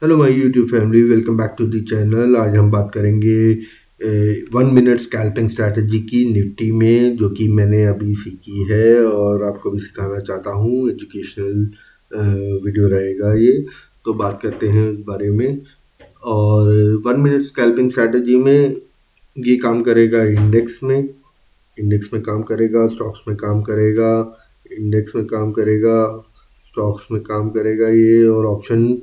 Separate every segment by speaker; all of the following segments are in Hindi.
Speaker 1: Hello my YouTube family, welcome back to the channel. आज हम बात करेंगे 1 मिनट स्कैल्पिंग स्ट्रैटेजी की निफ्टी में, जो कि मैंने अभी सीखी है और आपको भी सिखाना चाहता हूँ। एजुकेशनल वीडियो रहेगा ये। तो बात करते हैं इस बारे में। और 1 मिनट स्कैल्पिंग स्ट्रैटेजी में ये काम करेगा इंडेक्स में काम करेगा, स्टॉक्स में काम करेगा, इंडेक्स में काम करेगा, स्टॉक्स में काम करेगा ये, और ऑप्शन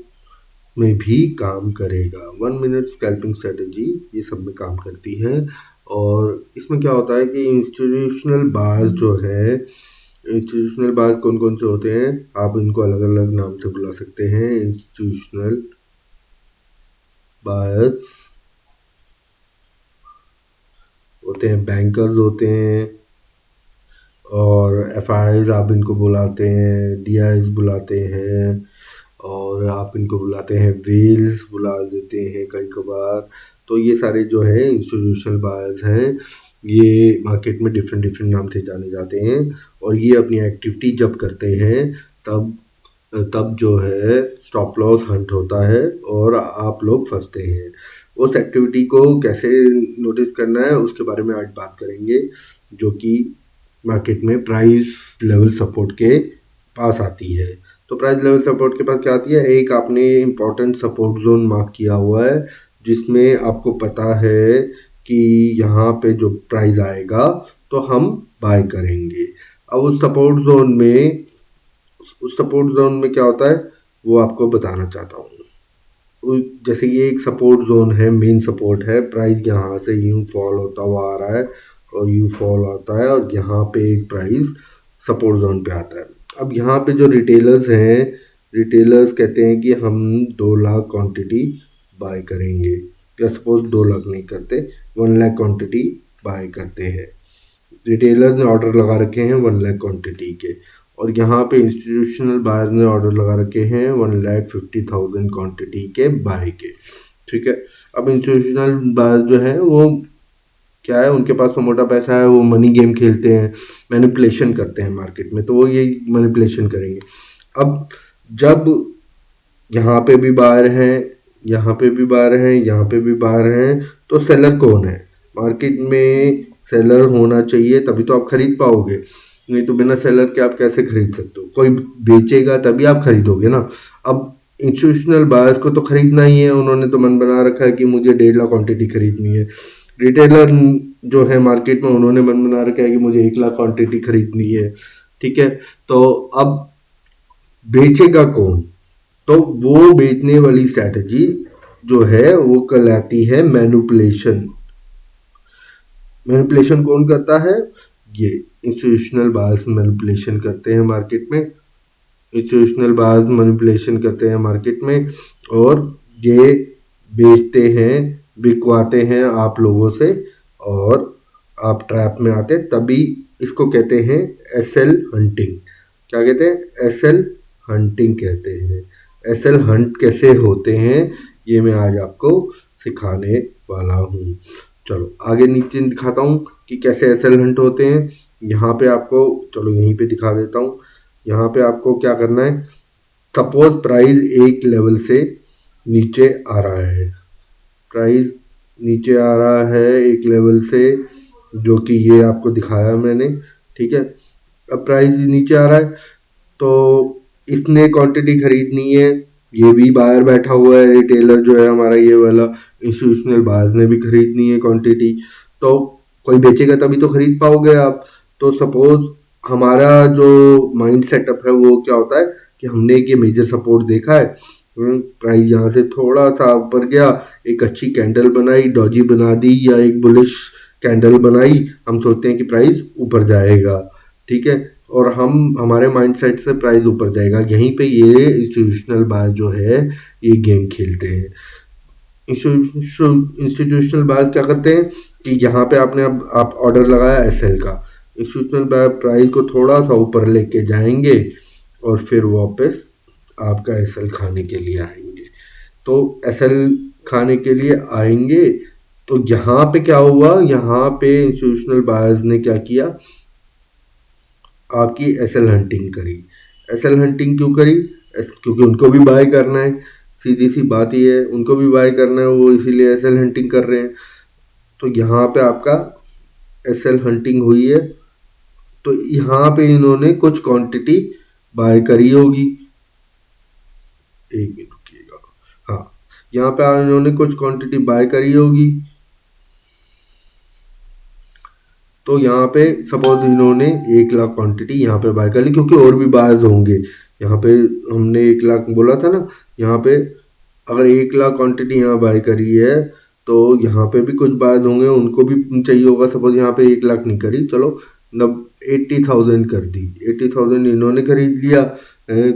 Speaker 1: में भी काम करेगा। 1 मिनट स्कैल्पिंग स्ट्रेटेजी ये सब में काम करती है। और इसमें क्या होता है कि इंस्टीट्यूशनल बार्स जो है, इंस्टीट्यूशनल बार्स कौन कौन से होते हैं, आप इनको अलग अलग नाम से बुला सकते हैं। इंस्टीट्यूशनल बार्स होते हैं, बैंकर्स होते हैं, और एफ आप इनको बुलाते हैं, डी बुलाते हैं, और आप इनको बुलाते हैं वेल्स बुला देते हैं कई कबार। तो ये सारे जो है इंस्टीट्यूशनल बायर्स हैं, ये मार्केट में डिफरेंट डिफरेंट नाम से जाने जाते हैं। और ये अपनी एक्टिविटी जब करते हैं तब तब जो है स्टॉप लॉस हंट होता है और आप लोग फंसते हैं। उस एक्टिविटी को कैसे नोटिस करना है उसके बारे में आज बात करेंगे, जो कि मार्केट में प्राइस लेवल सपोर्ट के पास आती है। तो प्राइस लेवल सपोर्ट के पास क्या आती है, एक आपने इम्पोर्टेंट सपोर्ट जोन मार्क किया हुआ है, जिसमें आपको पता है कि यहाँ पे जो प्राइस आएगा तो हम बाय करेंगे। अब उस सपोर्ट जोन में क्या होता है वो आपको बताना चाहता हूँ। जैसे ये एक सपोर्ट जोन है, मेन सपोर्ट है, प्राइस यहाँ से यूँ फॉल होता हुआ आ रहा है और यूँ फॉल आता है, और यहाँ पे एक प्राइस सपोर्ट जोन पे आता है। अब यहाँ पे जो रिटेलर्स हैं, रिटेलर्स कहते हैं कि हम 2 लाख क्वांटिटी बाय करेंगे, या सपोज 2 लाख नहीं करते, 1 लाख क्वांटिटी बाय करते हैं। रिटेलर्स ने ऑर्डर लगा रखे हैं 1 लाख क्वांटिटी के, और यहाँ पे इंस्टीट्यूशनल बायर्स ने ऑर्डर लगा रखे हैं 1,50,000 क्वांटिटी के बाय के। ठीक है। अब इंस्टीट्यूशनल बायर्स जो है वो क्या है, उनके पास तो मोटा पैसा है, वो मनी गेम खेलते हैं, मैनिपुलेशन करते हैं मार्केट में, तो वो ये मैनिपुलेशन करेंगे। अब जब यहाँ पे भी बाहर हैं, यहाँ पे भी बाहर हैं, यहाँ पे भी बाहर हैं, तो सेलर कौन है मार्केट में? सेलर होना चाहिए, तभी तो आप खरीद पाओगे, नहीं तो बिना सेलर के आप कैसे खरीद सकते हो? कोई बेचेगा तभी आप खरीदोगे ना। अब इंस्टीट्यूशनल बायर्स को तो खरीदना ही है, उन्होंने तो मन बना रखा है कि मुझे 1.5 लाख क्वांटिटी खरीदनी है। रिटेलर जो है मार्केट में, उन्होंने मन बना रखा है कि मुझे 1 लाख क्वांटिटी खरीदनी है। ठीक है। तो अब बेचेगा कौन? तो वो बेचने वाली स्ट्रैटेजी जो है वो कहलाती है मैनिपुलेशन। मैनिपुलेशन कौन करता है? ये इंस्टीट्यूशनल बायर्स मैनिपुलेशन करते हैं मार्केट में। इंस्टीट्यूशनल बायर्स मैनिपुलेशन करते हैं मार्केट में, और ये बेचते हैं, बिकवाते हैं आप लोगों से, और आप ट्रैप में आते, तभी इसको कहते हैं एसएल हंटिंग। क्या कहते हैं? एसएल हंटिंग कहते हैं। एसएल हंट कैसे होते हैं ये मैं आज आपको सिखाने वाला हूँ। चलो आगे नीचे दिखाता हूँ कि कैसे एसएल हंट होते हैं। यहाँ पे आपको, चलो यहीं पे दिखा देता हूँ। यहाँ पे आपको क्या करना है, सपोज प्राइस एक लेवल से नीचे आ रहा है, प्राइस नीचे आ रहा है एक लेवल से, जो कि ये आपको दिखाया मैंने। ठीक है। अब प्राइस नीचे आ रहा है तो इसने क्वांटिटी खरीदनी है, ये भी बाहर बैठा हुआ है, रिटेलर जो है हमारा ये वाला, इंस्टीट्यूशनल बायर्स ने भी खरीदनी है क्वांटिटी, तो कोई बेचेगा तभी तो खरीद पाओगे आप। तो सपोज हमारा जो माइंड सेटअप है वो क्या होता है कि हमने एक ये मेजर सपोर्ट देखा है, प्राइस यहाँ से थोड़ा सा ऊपर गया, एक अच्छी कैंडल बनाई, डॉजी बना दी, या एक बुलिश कैंडल बनाई, हम सोचते हैं कि प्राइस ऊपर जाएगा। ठीक है। और हमारे माइंडसेट से प्राइस ऊपर जाएगा, यहीं पे ये इंस्टीट्यूशनल बायर्स जो है ये गेम खेलते हैं। इंस्टीट्यूशनल बायर्स क्या करते हैं कि यहाँ पे आपने अब आप ऑर्डर लगाया एसएल का, इंस्टीट्यूशनल बायर प्राइस को थोड़ा सा ऊपर लेके जाएंगे और फिर वापस आपका एसएल खाने के लिए आएंगे। तो एसएल खाने के लिए आएंगे, तो यहाँ पे क्या हुआ, यहाँ पे इंस्टीट्यूशनल बायर्स ने क्या किया, आपकी एसएल हंटिंग करी। एसएल हंटिंग क्यों करी? क्योंकि उनको भी बाय करना है, सीधी सी बात ही है, उनको भी बाय करना है, वो इसीलिए एसएल हंटिंग कर रहे हैं। तो यहाँ पे आपका एसएल हंटिंग हुई है, तो यहाँ पे इन्होंने कुछ क्वांटिटी बाय करी होगी। एक मिनट रुकिएगा, हाँ, यहाँ पे इन्होंने कुछ क्वांटिटी बाय करी होगी। तो यहाँ पे सपोज इन्होंने 1 लाख क्वांटिटी यहाँ पे बाय कर ली, क्योंकि और भी बायर्स होंगे। यहाँ पे हमने 1 लाख बोला था ना, यहाँ पे अगर 1 लाख क्वांटिटी यहाँ बाय करी है तो यहाँ पे भी कुछ बायर्स होंगे, उनको भी चाहिए होगा। सपोज यहाँ पे 1 लाख नहीं करी, चलो 80,000 कर दी, 80,000 इन्होंने खरीद लिया,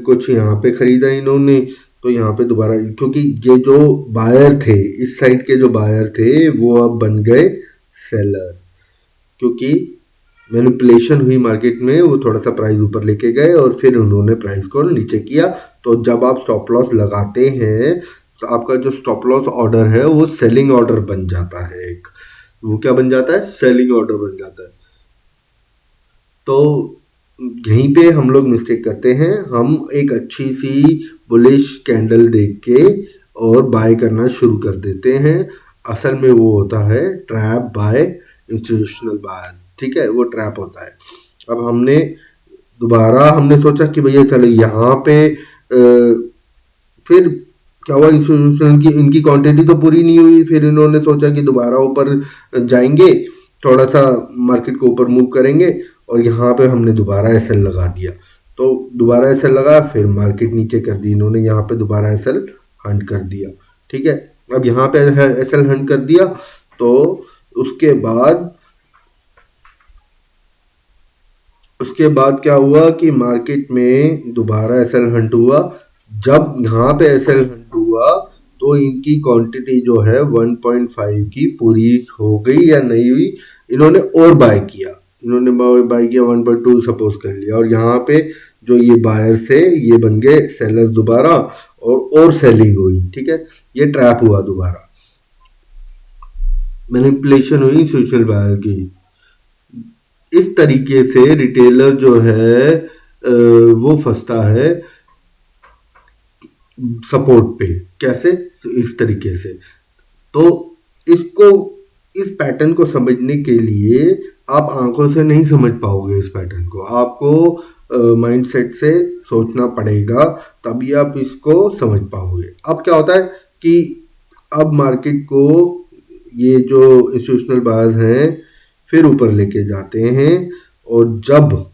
Speaker 1: कुछ यहाँ पे खरीदा इन्होंने। तो यहाँ पे दोबारा, क्योंकि ये जो बायर थे, इस साइड के जो बायर थे वो अब बन गए सेलर, क्योंकि मैनिपुलेशन हुई मार्केट में, वो थोड़ा सा प्राइस ऊपर लेके गए और फिर उन्होंने प्राइस को नीचे किया। तो जब आप स्टॉप लॉस लगाते हैं तो आपका जो स्टॉप लॉस ऑर्डर है वो सेलिंग ऑर्डर बन जाता है। एक वो क्या बन जाता है, सेलिंग ऑर्डर बन जाता है। तो यहीं पे हम लोग मिस्टेक करते हैं, हम एक अच्छी सी बुलिश कैंडल देख के और बाय करना शुरू कर देते हैं। असल में वो होता है ट्रैप बाय इंस्टीट्यूशनल बायर्स, ठीक है, वो ट्रैप होता है। अब हमने सोचा कि भैया चलो यहाँ पे फिर क्या हुआ, इंस्टीट्यूशनल की इनकी क्वांटिटी तो पूरी नहीं हुई, फिर इन्होंने सोचा कि दोबारा ऊपर जाएंगे, थोड़ा सा मार्केट को ऊपर मूव करेंगे, और यहाँ पे हमने दोबारा एसएल लगा दिया। तो दोबारा एसएल लगा, फिर मार्केट नीचे कर दी इन्होंने, यहाँ पे दोबारा एसएल हंट कर दिया, ठीक है। अब यहाँ पे एसएल हंट कर दिया, तो उसके बाद क्या हुआ कि मार्केट में दोबारा एसएल हंट हुआ। जब यहाँ पे एसएल हंट हुआ तो इनकी क्वांटिटी जो है 1.5 की पूरी हो गई या नहीं हुई, इन्होंने और बाय किया, 1.2 सपोज कर लिया, और यहाँ पे जो ये बायर से ये बन गए सेलर्स दोबारा, और सेलिंग हुई, ठीक है। ये ट्रैप हुआ, दोबारा मैनिपुलेशन हुई इंस्टीट्यूशनल बायर की। इस तरीके से रिटेलर जो है वो फंसता है सपोर्ट पे। कैसे, इस तरीके से। तो इस पैटर्न को समझने के लिए आप आंखों से नहीं समझ पाओगे, इस पैटर्न को आपको माइंडसेट से सोचना पड़ेगा, तभी आप इसको समझ पाओगे। अब क्या होता है कि अब मार्केट को ये जो इंस्टीट्यूशनल बायर्स हैं फिर ऊपर लेके जाते हैं, और जब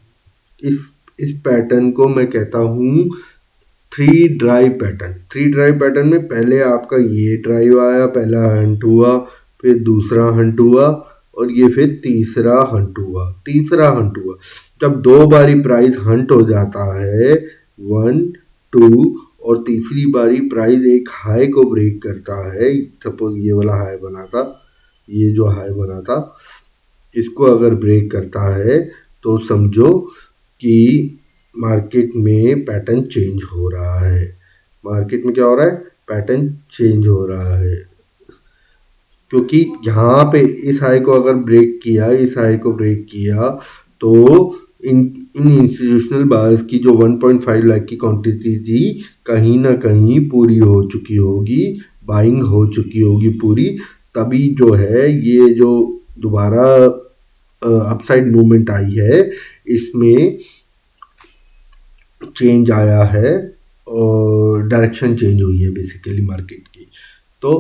Speaker 1: इस पैटर्न को मैं कहता हूँ 3 ड्राइव पैटर्न में पहले आपका ये ड्राइव आया, पहला हंट हुआ, फिर दूसरा हंट हुआ, और ये फिर तीसरा हंट हुआ। जब 2 बारी प्राइस हंट हो जाता है 1 2, और तीसरी बारी प्राइस एक हाई को ब्रेक करता है, सपोज ये वाला हाई बना था, ये जो हाई बना था इसको अगर ब्रेक करता है तो समझो कि मार्केट में पैटर्न चेंज हो रहा है। मार्केट में क्या हो रहा है, पैटर्न चेंज हो रहा है, क्योंकि यहाँ पे इस हाई को अगर ब्रेक किया, तो इन इंस्टीट्यूशनल बायर्स की जो 1.5 लाख की क्वांटिटी थी कहीं ना कहीं पूरी हो चुकी होगी, बाइंग हो चुकी होगी पूरी, तभी जो है ये जो दोबारा अपसाइड मूवमेंट आई है, इसमें चेंज आया है और डायरेक्शन चेंज हुई है बेसिकली मार्केट की। तो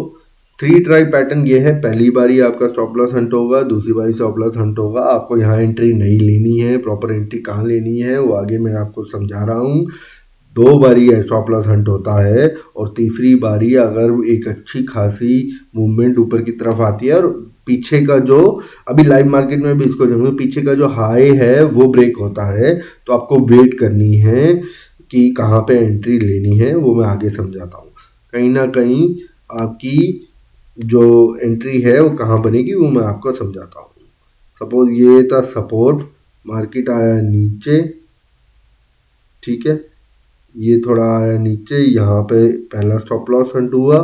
Speaker 1: 3 ड्राइव पैटर्न ये है, पहली बारी आपका स्टॉप लॉस हंट होगा, दूसरी बारी स्टॉप लॉस हंट होगा। आपको यहाँ एंट्री नहीं लेनी है, प्रॉपर एंट्री कहाँ लेनी है वो आगे मैं आपको समझा रहा हूँ। 2 बारी स्टॉप लॉस हंट होता है, और तीसरी बारी अगर एक अच्छी खासी मूवमेंट ऊपर की तरफ आती है, और पीछे का जो अभी लाइव मार्केट में भी इसको पीछे का जो हाई है वो ब्रेक होता है, तो आपको वेट करनी है कि कहाँ पे एंट्री लेनी है, वो मैं आगे समझाता हूँ। कहीं ना कहीं आपकी जो एंट्री है वो कहाँ बनेगी वो मैं आपको समझाता हूँ। सपोज ये था सपोर्ट, मार्केट आया नीचे, ठीक है, ये थोड़ा आया नीचे, यहाँ पे पहला स्टॉप लॉस हंट हुआ,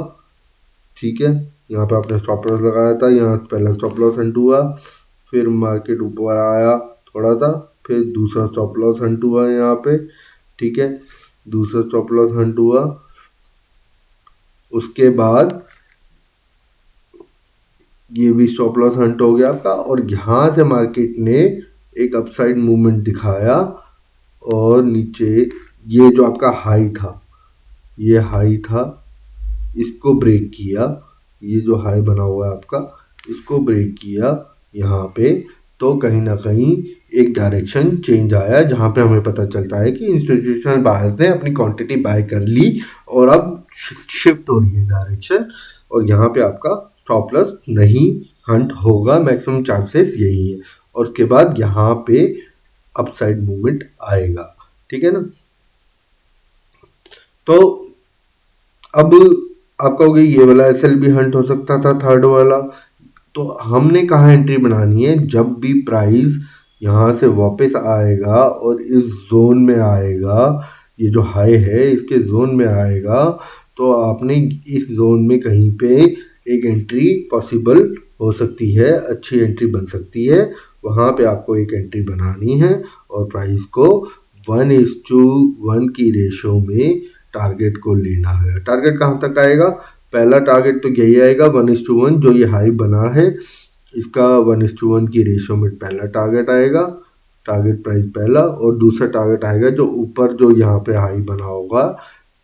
Speaker 1: ठीक है, यहाँ पे आपने स्टॉप लॉस लगाया था, यहाँ पहला स्टॉप लॉस हंट हुआ, फिर मार्केट ऊपर आया थोड़ा था, फिर दूसरा स्टॉप लॉस हंट हुआ यहाँ पे, ठीक है, दूसरा स्टॉप लॉस हंट हुआ, उसके बाद ये भी स्टॉप लॉस हंट हो गया आपका, और यहाँ से मार्केट ने एक अपसाइड मूवमेंट दिखाया और नीचे ये जो आपका हाई था, ये हाई था, इसको ब्रेक किया, ये जो हाई बना हुआ है आपका, इसको ब्रेक किया यहाँ पे, तो कहीं ना कहीं एक डायरेक्शन चेंज आया जहाँ पे हमें पता चलता है कि इंस्टीट्यूशनल बायर्स ने अपनी क्वांटिटी बाय कर ली और अब शिफ्ट हो रही है डायरेक्शन, और यहाँ पे आपका स्टॉप लॉस नहीं हंट होगा, मैक्सिमम चांसेस यही है। और उसके बाद यहाँ पे अपसाइड मूवमेंट आएगा, ठीक है ना। तो अब आप कहोगे ये वाला एसएल भी हंट हो सकता था, थर्ड वाला, तो हमने कहाँ एंट्री बनानी है, जब भी प्राइस यहाँ से वापस आएगा और इस जोन में आएगा, ये जो हाई है इसके जोन में आएगा, तो आपने इस जोन में कहीं पे एक एंट्री पॉसिबल हो सकती है, अच्छी एंट्री बन सकती है, वहाँ पे आपको एक एंट्री बनानी है और प्राइस को 1:1 की रेशो में टारगेट को लेना है। टारगेट कहाँ तक आएगा, पहला टारगेट तो यही आएगा 1:1, जो ये हाई बना है इसका 1:1 की रेशो में पहला टारगेट आएगा, टारगेट प्राइस पहला, और दूसरा टारगेट आएगा जो ऊपर जो यहाँ पे हाई बना होगा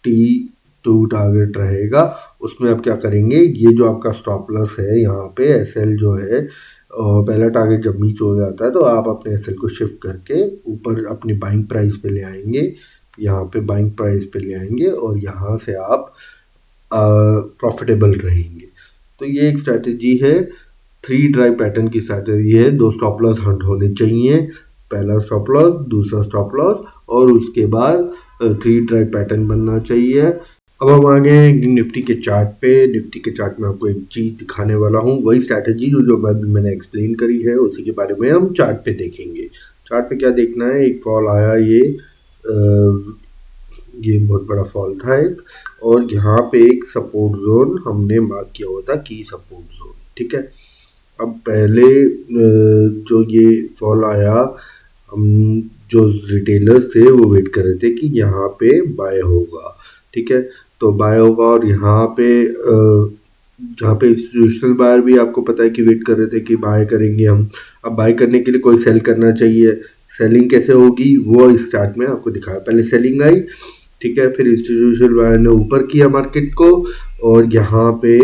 Speaker 1: T2 टारगेट रहेगा, उसमें आप क्या करेंगे, ये जो आपका स्टॉप लॉस है यहाँ पे एसएल जो है, पहला टारगेट जब नीचे हो जाता है तो आप अपने एसएल को शिफ्ट करके ऊपर अपनी बाइंग प्राइस पे ले आएंगे, यहाँ पे बाइंग प्राइस पे ले आएंगे और यहाँ से आप प्रॉफिटेबल रहेंगे। तो ये एक स्ट्रैटेजी है, 3 ड्राइव पैटर्न की स्ट्रैटेजी है, 2 स्टॉप लॉस हंट होने चाहिए, पहला स्टॉप लॉस, दूसरा स्टॉप लॉस, और उसके बाद 3 ड्राइव पैटर्न बनना चाहिए। अब हम आ गए निफ्टी के चार्ट पे। निफ्टी के चार्ट में आपको एक चीज़ दिखाने वाला हूँ, वही स्ट्रैटेजी जो मैंने एक्सप्लेन करी है उसी के बारे में हम चार्ट पे देखेंगे। चार्ट पे क्या देखना है, एक फॉल आया, ये बहुत बड़ा फॉल था एक, और यहाँ पे एक सपोर्ट जोन हमने मार्क किया हुआ था, की सपोर्ट जोन, ठीक है। अब पहले जो ये फॉल आया, हम जो रिटेलर्स थे वो वेट कर रहे थे कि यहाँ पे बाय होगा, ठीक है, तो बाय होगा, और यहाँ पे जहाँ पे इंस्टीट्यूशनल बायर भी आपको पता है कि वेट कर रहे थे कि बाय करेंगे हम। अब बाय करने के लिए कोई सेल करना चाहिए, सेलिंग कैसे होगी वो इस चार्ट में आपको दिखाया, पहले सेलिंग आई, ठीक है, फिर इंस्टीट्यूशनल बायर ने ऊपर किया मार्केट को, और यहाँ पे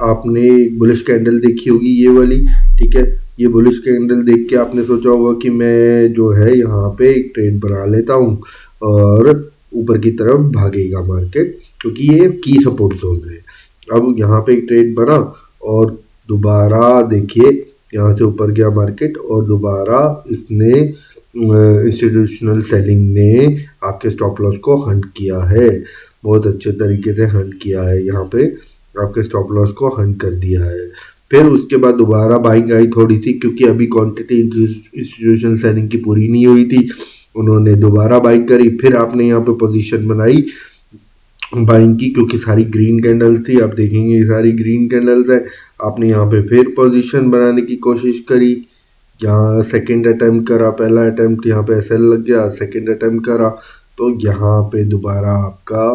Speaker 1: आपने बुलिश कैंडल देखी होगी ये वाली, ठीक है, ये बुलिश कैंडल देख के आपने सोचा होगा कि मैं जो है यहाँ पे एक ट्रेड बना लेता हूँ और ऊपर की तरफ भागेगा मार्केट, क्योंकि ये की सपोर्ट जोन है। अब यहाँ पे एक ट्रेड बना और दोबारा देखिए यहाँ से ऊपर गया मार्केट, और दोबारा इसने इंस्टीट्यूशनल सेलिंग ने आपके स्टॉप लॉस को हंट किया है, बहुत अच्छे तरीके से हंट किया है, यहाँ पे आपके स्टॉप लॉस को हंट कर दिया है। फिर उसके बाद दोबारा बाइंग आई थोड़ी सी, क्योंकि अभी क्वांटिटी इंस्टीट्यूशनल सेलिंग की पूरी नहीं हुई थी, उन्होंने दोबारा बाइंग करी, फिर आपने यहाँ पे पोजीशन बनाई बाइंग की, क्योंकि सारी ग्रीन कैंडल थी, आप देखेंगे सारी ग्रीन कैंडल्स है, आपने यहाँ पे फिर पोजीशन बनाने की कोशिश करी, यहाँ सेकंड अटेम्प्ट करा, पहला अटेम्प्ट यहाँ पे एसएल लग गया, सेकंड अटेम्प्ट करा, तो यहाँ पे दोबारा आपका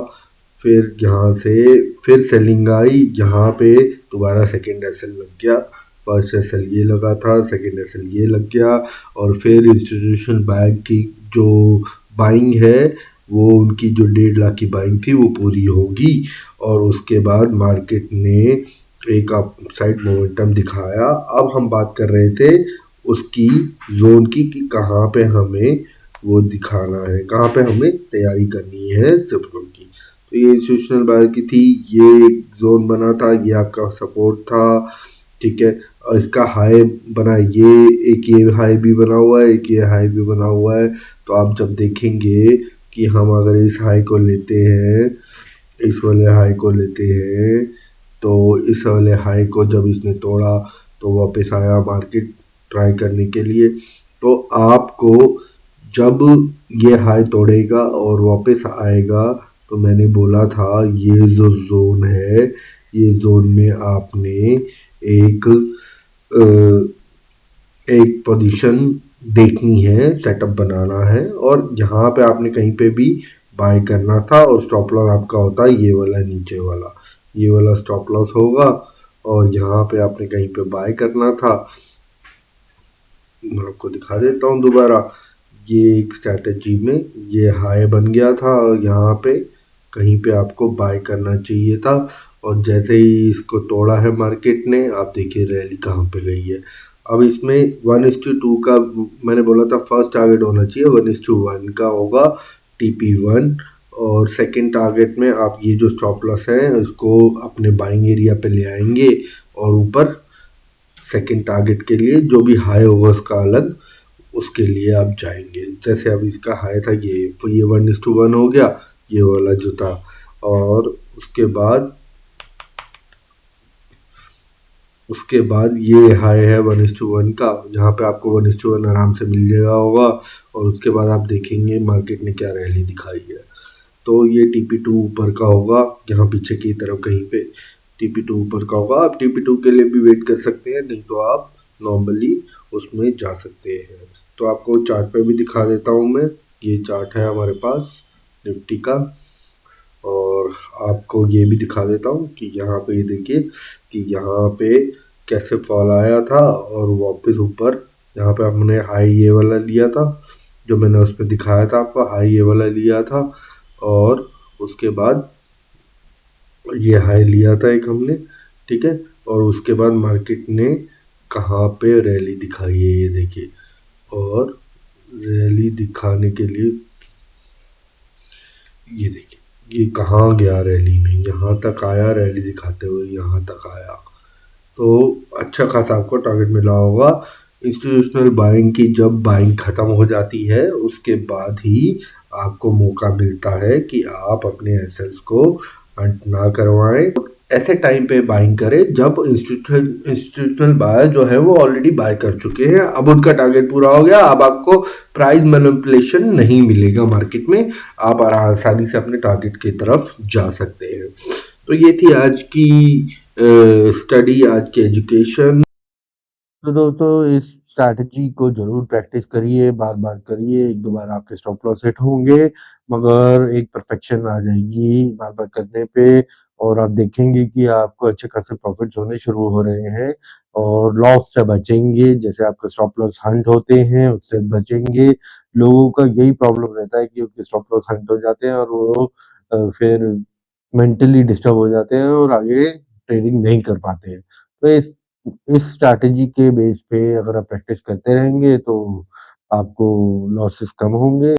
Speaker 1: फिर यहाँ से फिर सेलिंग आई, यहाँ पे दोबारा सेकंड एसएल लग गया, फर्स्ट एसएल ये लगा था, सेकंड एसएल ये लग गया, और फिर इंस्टीट्यूशनल बाइंग की जो बाइंग है वो उनकी जो 1.5 लाख की बाइंग थी वो पूरी होगी, और उसके बाद मार्केट ने एक अपसाइड मोमेंटम दिखाया। अब हम बात कर रहे थे उसकी जोन की कि कहाँ पे हमें वो दिखाना है, कहाँ पे हमें तैयारी करनी है जोन की। तो ये इंस्टीट्यूशनल बायर की थी, ये एक जोन बना था, ये आपका सपोर्ट था, ठीक है, और इसका हाई बना, ये हाई भी बना हुआ है, एक ये हाई भी बना हुआ है। तो आप जब देखेंगे कि हम अगर इस हाई को लेते हैं, इस वाले हाई को लेते हैं, तो इस वाले हाई को जब इसने तोड़ा तो वापस आया मार्केट ट्राई करने के लिए, तो आपको जब ये हाई तोड़ेगा और वापस आएगा, तो मैंने बोला था ये जो जोन है, ये जोन में आपने एक पोजीशन देखनी है, सेटअप बनाना है, और यहाँ पे आपने कहीं पे भी बाय करना था, और स्टॉप लॉस आपका होता है ये वाला नीचे वाला, ये वाला स्टॉप लॉस होगा और यहाँ पे आपने कहीं पे बाय करना था। मैं आपको दिखा देता हूँ दोबारा। ये एक स्ट्रैटेजी में ये हाई बन गया था और यहाँ पे कहीं पे आपको बाय करना चाहिए था, और जैसे ही इसको तोड़ा है मार्केट ने, आप देखिए रैली कहाँ पे गई है। अब इसमें 1:2 का मैंने बोला था फर्स्ट टारगेट होना चाहिए 1:1 का होगा TP1, और सेकंड टारगेट में आप ये जो स्टॉप लॉस है इसको अपने बाइंग एरिया पे ले आएंगे, और ऊपर सेकंड टारगेट के लिए जो भी हाई होगा उसका अलग, उसके लिए आप जाएंगे। जैसे अब इसका हाई था ये 1:1 हो गया ये वाला जो था, और उसके बाद ये हाई है 1:1 का, जहाँ पे आपको 1:1 आराम से मिल जाएगा होगा, और उसके बाद आप देखेंगे मार्केट ने क्या रैली दिखाई है। तो ये TP2 ऊपर का होगा, यहाँ पीछे की तरफ कहीं पे TP2 ऊपर का होगा। आप TP2 के लिए भी वेट कर सकते हैं, नहीं तो आप नॉर्मली उसमें जा सकते हैं। तो आपको चार्ट पे भी दिखा देता हूँ मैं। ये चार्ट है हमारे पास निफ्टी का, और आपको ये भी दिखा देता हूँ कि यहाँ पे ये देखिए कि यहाँ पे कैसे फॉल आया था और वापस ऊपर। यहाँ पे हमने हाई ये वाला लिया था, जो मैंने उसमें दिखाया था आपको, हाई ये वाला लिया था, और उसके बाद ये हाई लिया था एक हमने, ठीक है। और उसके बाद मार्केट ने कहाँ पे रैली दिखाई है ये देखिए, और रैली दिखाने के लिए ये देखिए ये कहाँ गया रैली में, यहाँ तक आया रैली दिखाते हुए, यहाँ तक आया। तो अच्छा खासा आपको टारगेट मिला होगा। इंस्टीट्यूशनल बाइंग की जब बाइंग ख़त्म हो जाती है उसके बाद ही आपको मौका मिलता है कि आप अपने एसेट्स को हंट ना करवाएं। ऐसे टाइम पे बाइंग करें जब इंस्टीट्यूशनल बायर जो है वो ऑलरेडी बाय कर चुके हैं, अब उनका टारगेट पूरा हो गया, अब आपको प्राइस मैनिपुलेशन नहीं मिलेगा मार्केट में, आप आसानी से अपने टारगेट की तरफ जा सकते हैं। तो ये थी आज की स्टडी, आज की एजुकेशन। तो दोस्तों इस स्ट्रैटेजी को जरूर प्रैक्टिस करिए, बार बार करिए, एक दो बार आपके स्टॉप लॉस हिट होंगे, मगर एक परफेक्शन आ जाएगी बार बार करने पे, और आप देखेंगे कि आपको अच्छे खासे प्रॉफिट्स होने शुरू हो रहे हैं, और लॉस से बचेंगे। जैसे आपके स्टॉप लॉस हंट होते हैं उससे बचेंगे। लोगों का यही प्रॉब्लम रहता है कि उनके स्टॉप लॉस हंट हो जाते हैं और वो फिर मेंटली डिस्टर्ब हो जाते हैं और आगे ट्रेडिंग नहीं कर पाते हैं। तो इस स्ट्रैटेजी के बेस पे अगर आप प्रैक्टिस करते रहेंगे तो आपको लॉसेस कम होंगे।